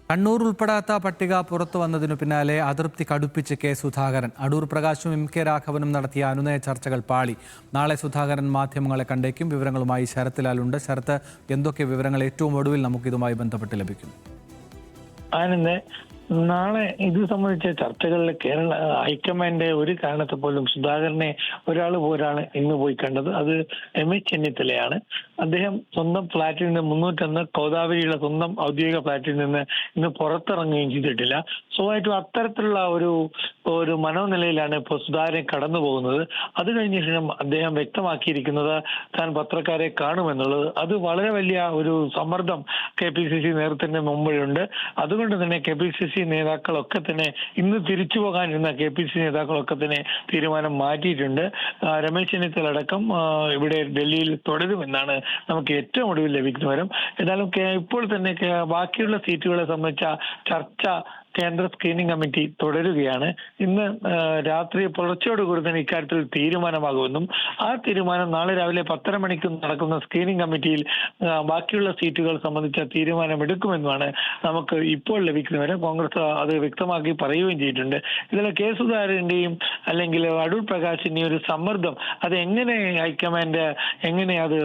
കണ്ണൂർ ഉൾപ്പെടാത്ത പട്ടിക പുറത്തു വന്നതിനു പിന്നാലെ അതൃപ്തി കടുപ്പിച്ച് കെ സുധാകരൻ. അടൂർ പ്രകാശും എം കെ രാഘവനും നടത്തിയ അനുനയ ചർച്ചകൾ പാളി. നാളെ സുധാകരൻ മാധ്യമങ്ങളെ കണ്ടേക്കും. വിവരങ്ങളുമായി ശരത് ലാലുണ്ട്. ശരത്ത്, എന്തൊക്കെ വിവരങ്ങൾ ഏറ്റവും ഒടുവിൽ നമുക്കിതുമായി ബന്ധപ്പെട്ട് ലഭിക്കും? നാളെ ഇത് സംബന്ധിച്ച ചർച്ചകളിൽ കേരള ഹൈക്കമാൻഡ് ഒരു കാരണത്തെ പോലും സുധാകരനെ ഒരാൾ ഇന്ന് പോയി കണ്ടത്. അത് രമേശ് ചെന്നിത്തലയാണ്. അദ്ദേഹം സ്വന്തം ഫ്ളാറ്റിൽ നിന്ന് 301 കോതാവരിയുള്ള സ്വന്തം ഔദ്യോഗിക ഫ്ളാറ്റിൽ നിന്ന് ഇന്ന് പുറത്തിറങ്ങുകയും ചെയ്തിട്ടില്ല. സ്വാഭാവികമായിട്ടും അത്തരത്തിലുള്ള ഒരു മനോനിലയിലാണ് ഇപ്പോൾ സുധാകരൻ കടന്നു പോകുന്നത്. അത് കഴിഞ്ഞ ശേഷം അദ്ദേഹം വ്യക്തമാക്കിയിരിക്കുന്നത് താൻ പത്രക്കാരെ കാണുമെന്നുള്ളത്. അത് വളരെ വലിയ ഒരു സമ്മർദ്ദം KPCC നേതൃത്വത്തിന് മുമ്പിലുണ്ട്. അതുകൊണ്ട് തന്നെ KPCC നേതാക്കളൊക്കെ തന്നെ ഇന്ന് തിരിച്ചു പോകാനിരുന്ന KPCC നേതാക്കളൊക്കെ തന്നെ തീരുമാനം മാറ്റിയിട്ടുണ്ട്. രമേശ് ചെന്നിത്തല അടക്കം ഇവിടെ ഡൽഹിയിൽ തുടരുമെന്നാണ് നമുക്ക് ഏറ്റവും ഒടുവിൽ ലഭിക്കുന്ന വിവരം. ഏതായാലും ഇപ്പോൾ തന്നെ ബാക്കിയുള്ള സീറ്റുകളെ സംബന്ധിച്ച ചർച്ച കേന്ദ്ര സ്ക്രീനിംഗ് കമ്മിറ്റി തുടരുകയാണ്. ഇന്ന് രാത്രി പുലർച്ചയോടുകൂടി തന്നെ ഇക്കാര്യത്തിൽ തീരുമാനമാകുമെന്നും ആ തീരുമാനം നാളെ രാവിലെ 10:30 മണിക്ക് നടക്കുന്ന സ്ക്രീനിംഗ് കമ്മിറ്റിയിൽ ബാക്കിയുള്ള സീറ്റുകൾ സംബന്ധിച്ച തീരുമാനമെടുക്കുമെന്നുമാണ് നമുക്ക് ഇപ്പോൾ ലഭിക്കുന്ന വരെ. കോൺഗ്രസ് അത് വ്യക്തമാക്കി പറയുകയും ചെയ്തിട്ടുണ്ട്. ഇതിൽ കെ സുധാകരന്റെയും അല്ലെങ്കിൽ അടൂർ പ്രകാശിന്റെയും ഒരു സമ്മർദ്ദം അത് എങ്ങനെ ഹൈക്കമാൻഡ് എങ്ങനെ അത്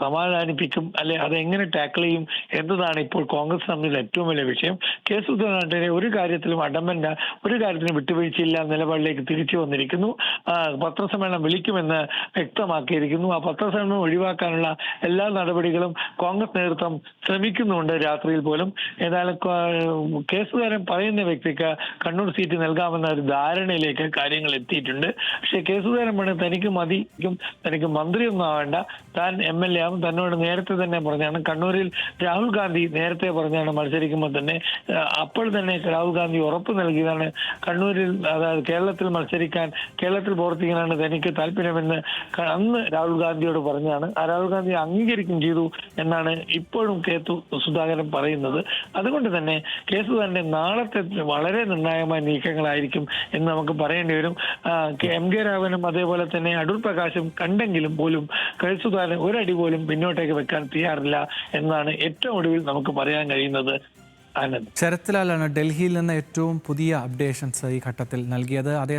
സമാധാനിപ്പിക്കും, അല്ലെ അത് എങ്ങനെ ടാക്കിൾ ചെയ്യും എന്നതാണ് ഇപ്പോൾ കോൺഗ്രസ് തമ്മിൽ ഏറ്റവും വലിയ വിഷയം. കെ സുധാകരൻ ഒരു കാര്യത്തിലും അടമ്പന്റെ ഒരു കാര്യത്തിലും വിട്ടുവീഴ്ചയില്ല നിലപാടിലേക്ക് തിരിച്ചു വന്നിരിക്കുന്നു. പത്രസമ്മേളനം വിളിക്കുമെന്ന് വ്യക്തമാക്കിയിരിക്കുന്നു. ആ പത്രസമ്മേളനം ഒഴിവാക്കാനുള്ള എല്ലാ നടപടികളും കോൺഗ്രസ് നേതൃത്വം ശ്രമിക്കുന്നുണ്ട് രാത്രിയിൽ പോലും. ഏതായാലും കെ സുധാകരൻ പറയുന്ന വ്യക്തിക്ക് കണ്ണൂർ സീറ്റ് നൽകാമെന്ന ഒരു ധാരണയിലേക്ക് കാര്യങ്ങൾ എത്തിയിട്ടുണ്ട്. പക്ഷേ കെ സുധാകരൻ പറഞ്ഞത് തനിക്ക് മതിക്കും, തനിക്ക് മന്ത്രിയൊന്നും ആവേണ്ട, താൻ MLA ആവും. തന്നോട് നേരത്തെ തന്നെ പറഞ്ഞാണ്. കണ്ണൂരിൽ രാഹുൽ ഗാന്ധി നേരത്തെ പറഞ്ഞാണ് മത്സരിക്കുമ്പോൾ തന്നെ അപ്പോൾ തന്നെ രാഹുൽ ഗാന്ധി ഉറപ്പ് നൽകിയതാണ് കണ്ണൂരിൽ, അതായത് കേരളത്തിൽ മത്സരിക്കാൻ, കേരളത്തിൽ പ്രവർത്തിക്കാനാണ് തനിക്ക് താല്പര്യമെന്ന് അന്ന് രാഹുൽ ഗാന്ധിയോട് പറഞ്ഞാണ്. ആ രാഹുൽ ഗാന്ധി അംഗീകരിക്കുകയും ചെയ്തു എന്നാണ് ഇപ്പോഴും സുധാകരൻ പറയുന്നത്. അതുകൊണ്ട് തന്നെ കെ സുധാകരന്റെ നാളത്തെ വളരെ നിർണായകമായ നീക്കങ്ങളായിരിക്കും എന്ന് നമുക്ക് പറയേണ്ടി വരും. MK രാഘവനും അതേപോലെ തന്നെ അടൂർ പ്രകാശും കണ്ടെങ്കിലും പോലും കെ സുധാകരൻ ഒരടി പോലും പിന്നോട്ടേക്ക് വെക്കാൻ തയ്യാറില്ല എന്നാണ് ഏറ്റവും ഒടുവിൽ നമുക്ക് പറയാൻ കഴിയുന്നത്. ശരത് ലാലാണ് ഡൽഹിയിൽ നിന്ന് ഏറ്റവും പുതിയ അപ്ഡേഷൻസ് ഈ ഘട്ടത്തിൽ നൽകിയത്. അതേ